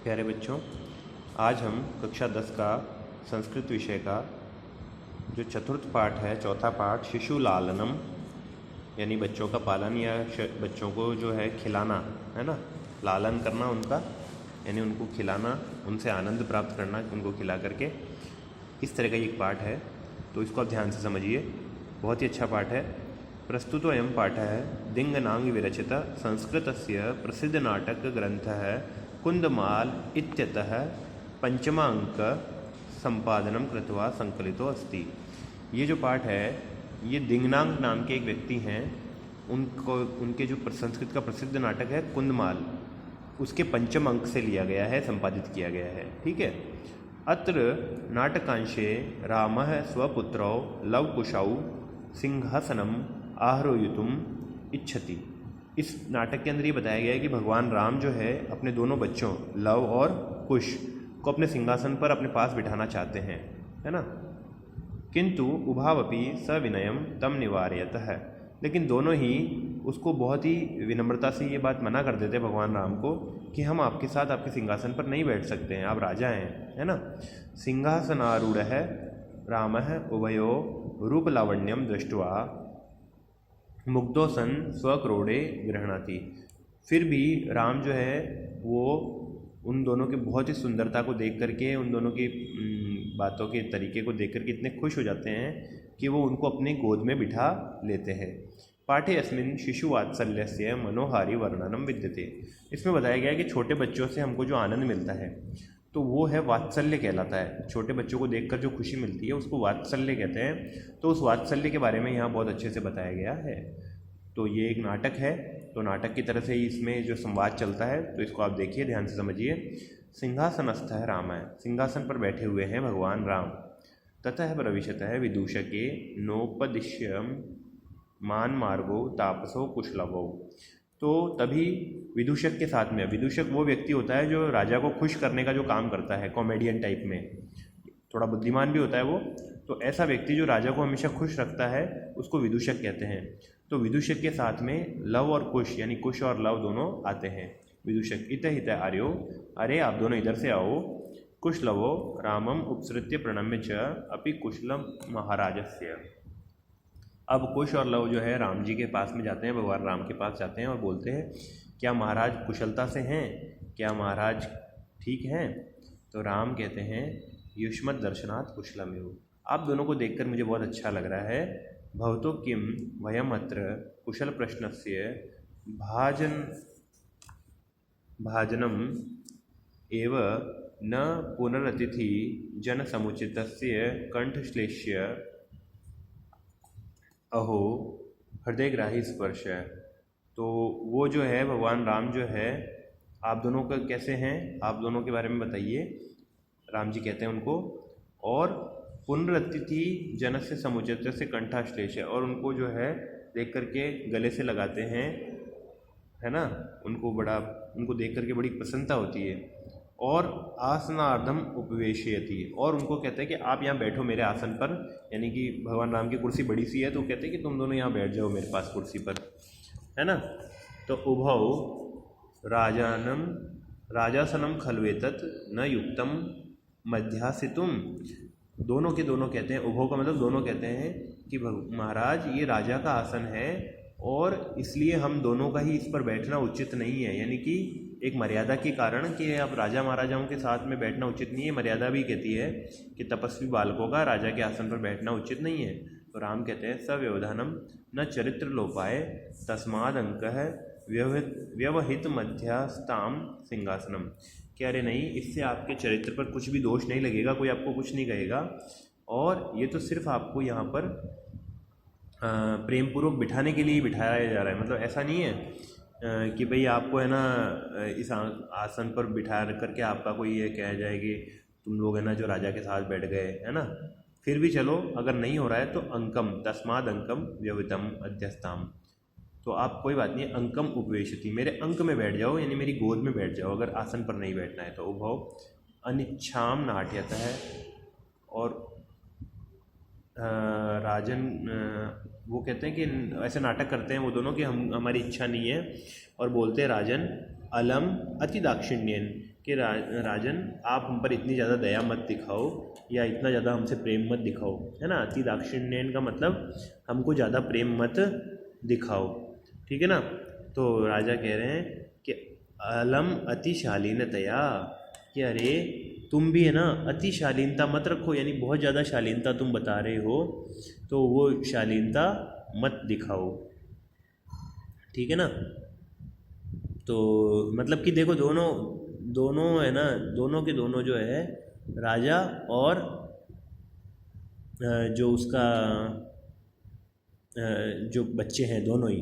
प्यारे बच्चों, आज हम कक्षा 10 का संस्कृत विषय का जो चतुर्थ पाठ है, चौथा पाठ शिशु लालनम, यानी बच्चों का पालन या बच्चों को जो है खिलाना, है ना, लालन करना उनका, यानी उनको खिलाना, उनसे आनंद प्राप्त करना, उनको खिला करके, इस तरह का एक पाठ है। तो इसको आप ध्यान से समझिए, बहुत ही अच्छा पाठ है। प्रस्तुतो अयं पाठः दिङ्गनाङ्ग विरचित संस्कृतस्य प्रसिद्ध नाटक ग्रंथः कुन्दमाल इत्यतः पंचमांक संपादनम कृत्वा संकलितो अस्ति। ये जो पाठ है, ये दिंगनांग नाम के एक व्यक्ति हैं, उनके जो संस्कृत का प्रसिद्ध नाटक है कुंदमाल, उसके पंचम अंक से लिया गया है, संपादित किया गया है। ठीक है। अत्र नाटकांशे रामः स्वपुत्रौ लवकुशौ सिंहासनम आरोहितुम इच्छति। इस नाटक के अंदर ये बताया गया है कि भगवान राम जो है अपने दोनों बच्चों लव और कुश को अपने सिंहासन पर अपने पास बिठाना चाहते हैं, है ना। किंतु उभावपि सविनयम तम निवारयतः, लेकिन दोनों ही उसको बहुत ही विनम्रता से ये बात मना कर देते भगवान राम को कि हम आपके साथ आपके सिंहासन पर नहीं बैठ सकते हैं, आप राजा हैं, है ना। सिंहासनारूढ़ है रामः उभयो रूपलावण्यम दृष्ट्वा मुग्धो सन स्वक्रोड़े गृह्णाति। फिर भी राम जो है वो उन दोनों की बहुत ही सुंदरता को देख करके, उन दोनों की बातों के तरीके को देख करके इतने खुश हो जाते हैं कि वो उनको अपने गोद में बिठा लेते हैं। पाठे अस्मिन् शिशु वात्सल्यस्य मनोहारी वर्णनम विद्यते। इसमें बताया गया है कि छोटे बच्चों से हमको जो आनंद मिलता है तो वो है वात्सल्य कहलाता है। छोटे बच्चों को देखकर जो खुशी मिलती है उसको वात्सल्य कहते हैं। तो उस वात्सल्य के बारे में यहाँ बहुत अच्छे से बताया गया है। तो ये एक नाटक है, तो नाटक की तरह से ही इसमें जो संवाद चलता है, तो इसको आप देखिए, ध्यान से समझिए। सिंहासनस्थ है राम, है सिंहासन पर बैठे हुए हैं भगवान राम। ततः प्रविशतः विदूषके नोपदिश्यम मान मार्गो तापसो कुशलवो। तो तभी विदूषक के साथ में, विदूषक वो व्यक्ति होता है जो राजा को खुश करने का जो काम करता है, कॉमेडियन टाइप में, थोड़ा बुद्धिमान भी होता है वो। तो ऐसा व्यक्ति जो राजा को हमेशा खुश रखता है उसको विदूषक कहते हैं। तो विदूषक के साथ में लव और कुश, यानी कुश और लव दोनों आते हैं। विदूषक इत हित आर्यो, अरे आप दोनों इधर से आओ। कुशलवो रामम उपसृत्य प्रणम्य च अपि कुशलम महाराजस्य। अब कुश और लव जो है राम जी के पास में जाते हैं, भगवान राम के पास जाते हैं और बोलते हैं, क्या महाराज कुशलता से हैं, क्या महाराज ठीक हैं। तो राम कहते हैं, युष्मत् दर्शनात् कुशलमेव। आप दोनों को देखकर मुझे बहुत अच्छा लग रहा है। भवतो किम वयम अत्र कुशल प्रश्नस्य भाजनम एव न पुनरतिथि जन समुचितस्य कंठश्लेष्य अहो हृदयग्राही स्पर्श। तो वो जो है भगवान राम जो है, आप दोनों का कैसे हैं, आप दोनों के बारे में बताइए। राम जी कहते हैं उनको, और पुनरतिथि जन से समुचित से कंठाश्लेष, और उनको जो है देख करके गले से लगाते हैं, है ना। उनको देख करके बड़ी प्रसन्नता होती है। और आसनार्धम उपवेशयति, और उनको कहते हैं कि आप यहाँ बैठो मेरे आसन पर, यानी कि भगवान राम की कुर्सी बड़ी सी है, तो कहते हैं कि तुम दोनों यहाँ बैठ जाओ मेरे पास कुर्सी पर, है ना। तो उभौ राजासनम खलवेतत न युक्तम मध्यासितुम। दोनों के दोनों कहते हैं, उभौ का मतलब दोनों कहते हैं कि महाराज ये राजा का आसन है और इसलिए हम दोनों का ही इस पर बैठना उचित नहीं है, यानी कि एक मर्यादा के कारण कि अब राजा महाराजाओं के साथ में बैठना उचित नहीं है। मर्यादा भी कहती है कि तपस्वी बालकों का राजा के आसन पर बैठना उचित नहीं है। तो राम कहते हैं, सव्यवधानम न चरित्र लोपाय तस्माद अंकः व्यवहित मध्यस्थाम सिंहासनम। कह रहे नहीं, इससे आपके चरित्र पर कुछ भी दोष नहीं लगेगा, कोई आपको कुछ नहीं कहेगा, और ये तो सिर्फ आपको यहाँ पर प्रेम पूर्वक बिठाने के लिए बिठाया जा रहा है। मतलब ऐसा नहीं है कि भाई आपको, है ना, इस आसन पर बिठा करके आपका कोई ये कह जाए कि तुम लोग, है ना, जो राजा के साथ बैठ गए, है ना। फिर भी चलो, अगर नहीं हो रहा है तो अंकम तस्माद अंकम व्यवहितम अध्यस्थाम। तो आप कोई बात नहीं, अंकम उपवेशति, मेरे अंक में बैठ जाओ, यानी मेरी गोद में बैठ जाओ, अगर आसन पर नहीं बैठना है तो। उभव अनिच्छाम नाट्यतः, और राजन वो कहते हैं कि ऐसे नाटक करते हैं वो दोनों कि हमारी इच्छा नहीं है, और बोलते हैं राजन अलम अति दाक्षिण्यन, कि राजन आप हम पर इतनी ज़्यादा दया मत दिखाओ या इतना ज़्यादा हमसे प्रेम मत दिखाओ, है ना। अति दाक्षिण्येन का मतलब हमको ज़्यादा प्रेम मत दिखाओ, ठीक है ना। तो राजा कह रहे हैं कि अलम अति शालीनतया, कि अरे तुम भी है ना अति शालीनता मत रखो, यानी बहुत ज़्यादा शालीनता तुम बता रहे हो, तो वो शालीनता मत दिखाओ, ठीक है ना। तो मतलब कि देखो दोनों दोनों है ना, दोनों के दोनों जो है राजा और जो उसका जो बच्चे हैं दोनों ही,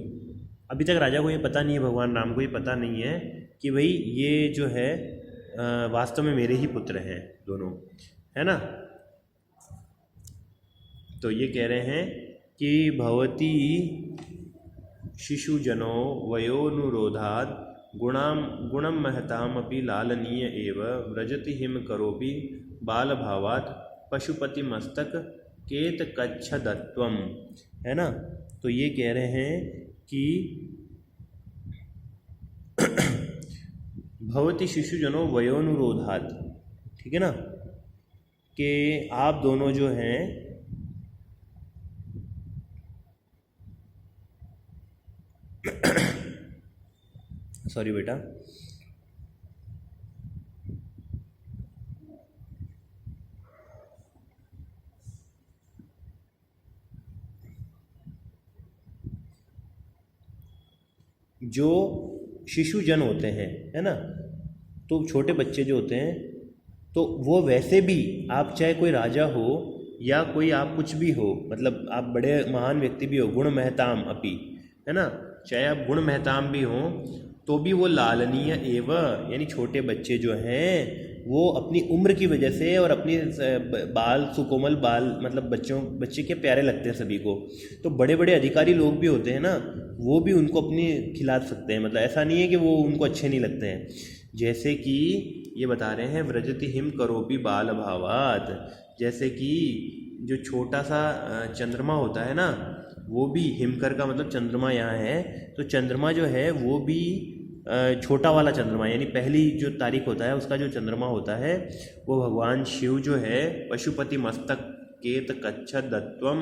अभी तक राजा को ये पता नहीं है, भगवान राम को ये पता नहीं है कि भाई ये जो है वास्तव में मेरे ही पुत्र हैं दोनों, है ना। तो ये कह रहे हैं कि भवती शिशुजनो वयोनुरोधाद गुणम महतामपि लालनीय एव व्रजति हिम करोपि बालभावात् पशुपति मस्तक केत कच्छदत्वम, है ना। तो ये कह रहे हैं कि भवती शिशुजनो वयोनुरोधात्, ठीक है ना, कि आप दोनों जो हैं सॉरी बेटा, जो शिशुजन होते हैं, है ना, तो छोटे बच्चे जो होते हैं, तो वो वैसे भी आप चाहे कोई राजा हो या कोई आप कुछ भी हो, मतलब आप बड़े महान व्यक्ति भी हो, गुण महताम अपि, है ना, चाहे आप गुण महताम भी हों तो भी वो लालनीय एव, यानी छोटे बच्चे जो हैं वो अपनी उम्र की वजह से और अपनी बाल सुकोमल बाल, मतलब बच्चे के प्यारे लगते हैं सभी को। तो बड़े बड़े अधिकारी लोग भी होते हैं ना, वो भी उनको अपनी खिला सकते हैं, मतलब ऐसा नहीं है कि वो उनको अच्छे नहीं लगते हैं। जैसे कि ये बता रहे हैं व्रजति हिम करोपि बाल भावात, जैसे कि जो छोटा सा चंद्रमा होता है ना, वो भी हिमकर का मतलब चंद्रमा यहाँ है, तो चंद्रमा जो है वो भी छोटा वाला चंद्रमा, यानी पहली जो तारीख होता है उसका जो चंद्रमा होता है वो भगवान शिव जो है पशुपति मस्तक केत कच्छदत्वम,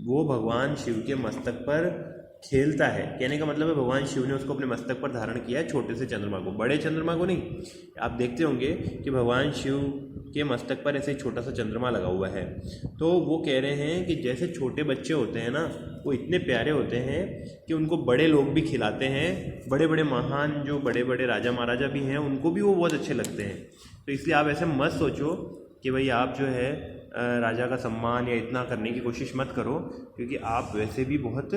वो भगवान शिव के मस्तक पर खेलता है। कहने का मतलब है भगवान शिव ने उसको अपने मस्तक पर धारण किया है, छोटे से चंद्रमा को, बड़े चंद्रमा को नहीं। आप देखते होंगे कि भगवान शिव के मस्तक पर ऐसे छोटा सा चंद्रमा लगा हुआ है। तो वो कह रहे हैं कि जैसे छोटे बच्चे होते हैं ना, वो इतने प्यारे होते हैं कि उनको बड़े लोग भी खिलाते हैं, बड़े बड़े महान जो बड़े बड़े राजा महाराजा भी हैं उनको भी वो बहुत अच्छे लगते हैं। तो इसलिए आप ऐसे मत सोचो कि भाई आप जो है राजा का सम्मान या इतना करने की कोशिश मत करो, क्योंकि आप वैसे भी बहुत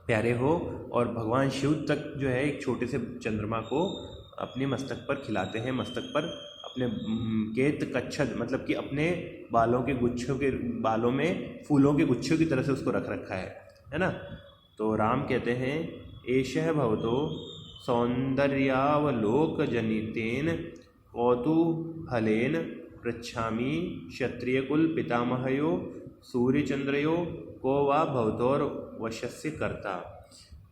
प्यारे हो, और भगवान शिव तक जो है एक छोटे से चंद्रमा को अपने मस्तक पर खिलाते हैं, मस्तक पर अपने केत कच्छद मतलब कि अपने बालों के गुच्छों के बालों में फूलों के गुच्छों की तरह से उसको रख रखा है ना। तो राम कहते हैं एषः भवतो सौंदर्यावलोकजनितेन कौतूहलेन पृच्छामि क्षत्रियकुल पितामहयो सूर्यचंद्रयो को वा भवतोर वशस्य करता।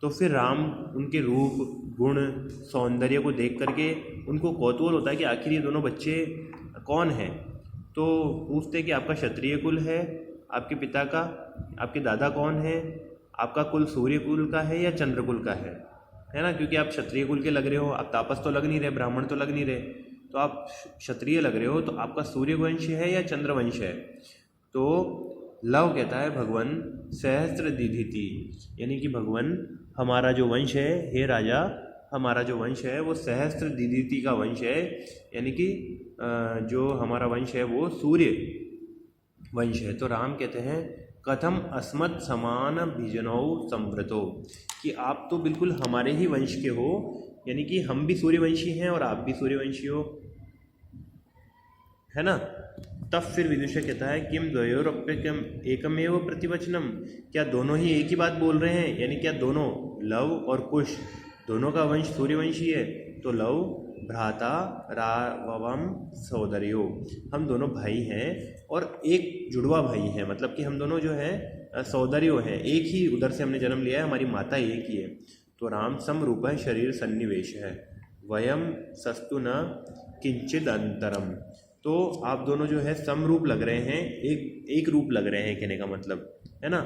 तो फिर राम उनके रूप गुण सौंदर्य को देख करके उनको कौतूहल होता है कि आखिर ये दोनों बच्चे कौन हैं। तो पूछते कि आपका क्षत्रिय कुल है, आपके पिता का, आपके दादा कौन है, आपका कुल सूर्य कुल का है या चंद्र कुल का है ना, क्योंकि आप क्षत्रिय कुल के लग रहे हो, आप तापस तो लग नहीं रहे, ब्राह्मण तो लग नहीं रहे, तो आप क्षत्रिय लग रहे हो, तो आपका सूर्य वंश है या चंद्र वंश है। तो लव कहता है भगवन सहस्त्र दीधिति, यानी कि भगवन हमारा जो वंश है, हे राजा हमारा जो वंश है वो सहस्त्र दीधिति का वंश है, यानी कि जो हमारा वंश है वो सूर्य वंश है। तो राम कहते हैं कथम अस्मत् समान भिजनौ संव्रतो, कि आप तो बिल्कुल हमारे ही वंश के हो, यानी कि हम भी सूर्यवंशी हैं और आप भी सूर्यवंशी हो, है ना। तब फिर विदुषी कहता है किम द्वयोरप्यकम एकमेव प्रतिवचनम, क्या दोनों ही एक ही बात बोल रहे हैं, यानी क्या दोनों लव और कुश दोनों का वंश सूर्यवंशी है। तो लव भ्राता रावम सौदर्यो, हम दोनों भाई हैं और एक जुड़वा भाई हैं, मतलब कि हम दोनों जो हैं सौदर्यो हैं, एक ही उधर से हमने जन्म लिया है, हमारी माता एक ही है। तो राम सम रूप है शरीर सन्निवेश है, वयम सस्तु न किंचिद अंतरम। तो आप दोनों जो है समरूप लग रहे हैं, एक रूप लग रहे हैं, कहने का मतलब है ना।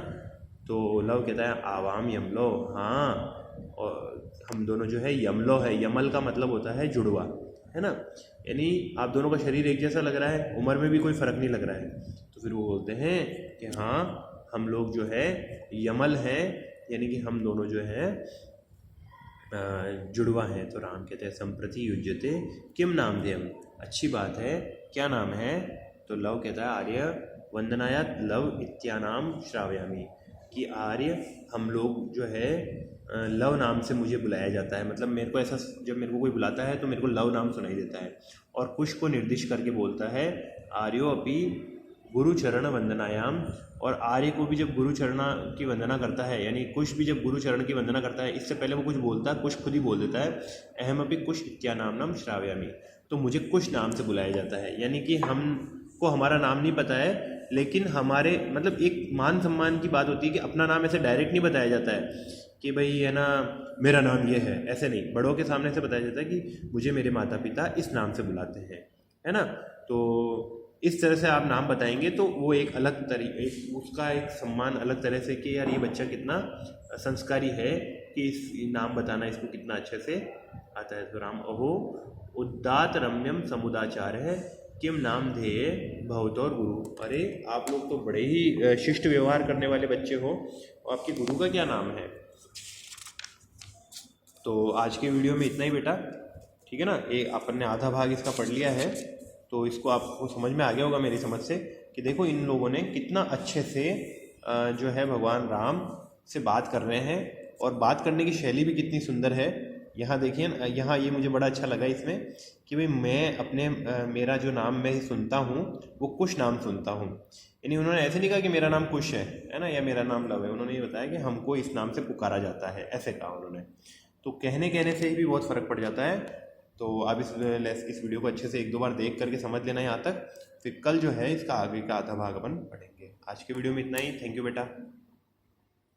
तो लव कहता है आवाम यमलो, हाँ, और हम दोनों जो है यमलो है, यमल का मतलब होता है जुड़वा, है ना, यानी आप दोनों का शरीर एक जैसा लग रहा है, उम्र में भी कोई फ़र्क नहीं लग रहा है। तो फिर वो बोलते हैं कि हाँ हम लोग जो है यमल हैं, यानी कि हम दोनों जो है जुड़वा हैं। तो राम कहते हैं संप्रति युज्यते किम नाम धेयम, अच्छी बात है, क्या नाम है। तो लव कहता है आर्य वंदनायात लव इत्यानाम श्रावयामी, कि आर्य हम लोग जो है लव नाम से मुझे बुलाया जाता है, मतलब मेरे को ऐसा, जब मेरे को कोई बुलाता है तो मेरे को लव नाम सुनाई देता है। और कुश को निर्दिष्ट करके बोलता है आर्यो अपि गुरु चरण वंदनायाम, और आर्य को भी जब गुरु चरण की वंदना करता है, यानी कुश भी जब गुरु चरण की वंदना करता है, इससे पहले वो कुछ बोलता है, कुश खुद ही बोल देता है अहम अपि कुश इत्यानाम नाम श्रावयामी, तो मुझे कुश नाम से बुलाया जाता है। यानी कि हमको हमारा नाम नहीं पता है, लेकिन हमारे मतलब एक मान सम्मान की बात होती है कि अपना नाम ऐसे डायरेक्ट नहीं बताया जाता है कि भाई है ना मेरा नाम ये है, ऐसे नहीं, बड़ों के सामने से बताया जाता है कि मुझे मेरे माता पिता इस नाम से बुलाते हैं, है ना। तो इस तरह से आप नाम बताएंगे तो वो एक अलग तरीके, उसका एक सम्मान अलग तरह से कि यार ये बच्चा कितना संस्कारी है कि इस नाम बताना इसको कितना अच्छे से आता है। तो राम अहो उदात रम्यम समुदाचार है किम नाम ध्येय भवतोर गुरु, अरे आप लोग तो बड़े ही शिष्ट व्यवहार करने वाले बच्चे हो, और आपके गुरु का क्या नाम है। तो आज के वीडियो में इतना ही बेटा, ठीक है ना। अपन ने आधा भाग इसका पढ़ लिया है, तो इसको आपको समझ में आ गया होगा मेरी समझ से कि देखो इन लोगों ने कितना अच्छे से जो है भगवान राम से बात कर रहे हैं, और बात करने की शैली भी कितनी सुंदर है। यहाँ देखिए, यहाँ ये मुझे बड़ा अच्छा लगा इसमें कि भाई मैं अपने मेरा जो नाम मैं सुनता हूँ वो कुश नाम सुनता हूँ, यानी उन्होंने ऐसे नहीं कहा कि मेरा नाम कुश है ना, या मेरा नाम लव है, उन्होंने ये बताया कि हमको इस नाम से पुकारा जाता है, ऐसे कहा उन्होंने। तो कहने से ही भी बहुत फ़र्क पड़ जाता है। तो आप इस वीडियो को अच्छे से एक दो बार देख करके समझ लेना यहाँ तक, फिर कल जो है इसका आगे का आधा भाग अपन पढ़ेंगे। आज के वीडियो में इतना ही, थैंक यू बेटा।